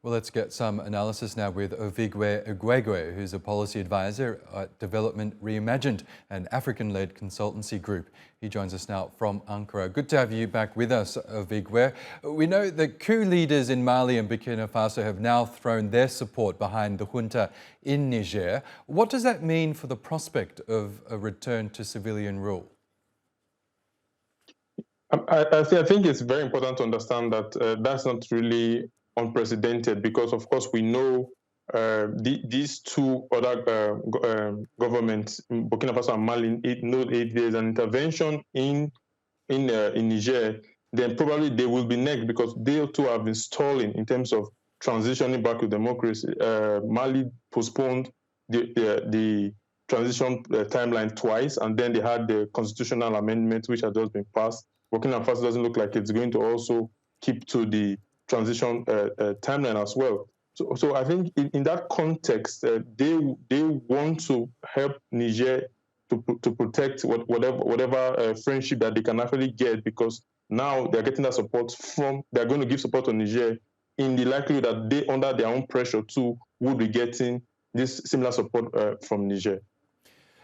Well, let's get some analysis now with Ovigwe Eguegu, who's a policy advisor at Development Reimagined, an African-led consultancy group. He joins us now from Ankara. Good to have you back with us, Ovigwe. We know that coup leaders in Mali and Burkina Faso have now thrown their support behind the junta in Niger. What does that mean for the prospect of a return to civilian rule? I think it's very important to understand that that's not really unprecedented because, of course, we know these two other governments, Burkina Faso and Mali, know if there's an intervention in Niger, then probably they will be next because they too have been stalling in terms of transitioning back to democracy. Mali postponed the transition timeline twice, and then they had the constitutional amendment which had just been passed. Burkina Faso doesn't look like it's going to also keep to the transition timeline as well. So I think in that context, they want to help Niger to protect whatever friendship that they can actually get, because now they're getting that support they're going to give support to Niger in the likelihood that they, under their own pressure too, would be getting this similar support from Niger.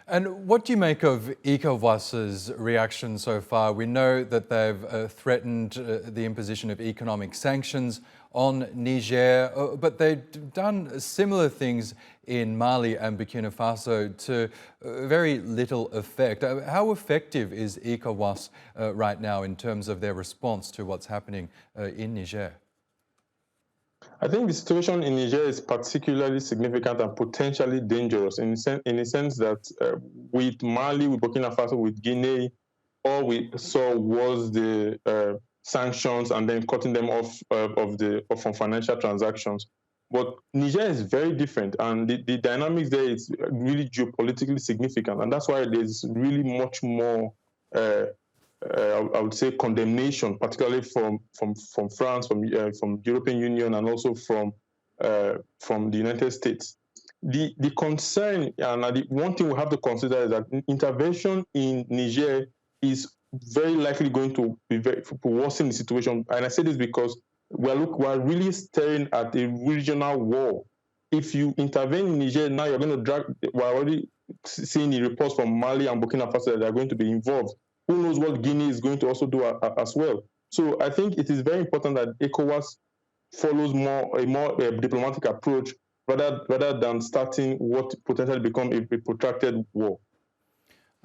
And what do you make of ECOWAS's reaction so far? We know that they've threatened the imposition of economic sanctions on Niger, but they've done similar things in Mali and Burkina Faso to very little effect. How effective is ECOWAS right now in terms of their response to what's happening in Niger? I think the situation in Niger is particularly significant and potentially dangerous in the sense that with Mali, with Burkina Faso, with Guinea, all we saw was the sanctions and then cutting them off from financial transactions. But Niger is very different, and the dynamics there is really geopolitically significant, and that's why there's really much more I would say condemnation, particularly from France, from the European Union, and also from the United States. The concern, and the one thing we have to consider, is that intervention in Niger is very likely going to worsen the situation. And I say this because we're really staring at a regional war. If you intervene in Niger now, you're going to drag. We're already seeing the reports from Mali and Burkina Faso that they're going to be involved. Who knows what Guinea is going to also do as well. So I think it is very important that ECOWAS follows a more diplomatic approach rather than starting what potentially become a protracted war.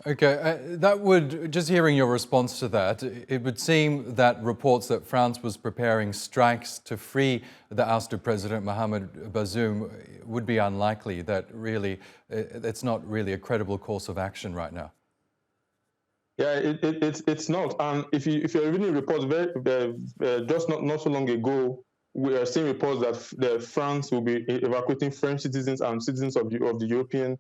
Okay, that would, just hearing your response to that, it would seem that reports that France was preparing strikes to free the ousted President Mohamed Bazoum would be unlikely, that really it's not really a credible course of action right now. Yeah, it's not. And if you're reading reports, just not so long ago, we are seeing reports that France will be evacuating French citizens and citizens of the European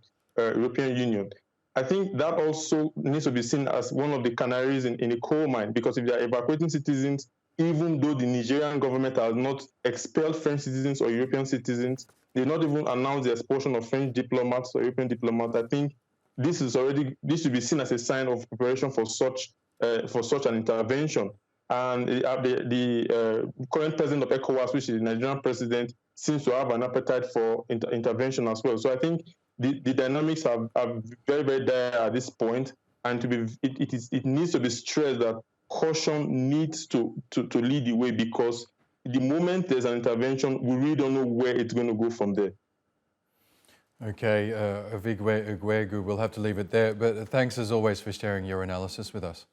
Union. I think that also needs to be seen as one of the canaries in a coal mine, because if they are evacuating citizens, even though the Nigerian government has not expelled French citizens or European citizens, they not even announced the expulsion of French diplomats or European diplomats. I think this should be seen as a sign of preparation for such an intervention. And the current president of ECOWAS, which is the Nigerian president, seems to have an appetite for intervention as well. So I think the dynamics are very, very dire at this point, and it needs to be stressed that caution needs to lead the way, because the moment there's an intervention, we really don't know where it's going to go from there. Okay, Ovigwe Eguegu, we'll have to leave it there, but thanks as always for sharing your analysis with us.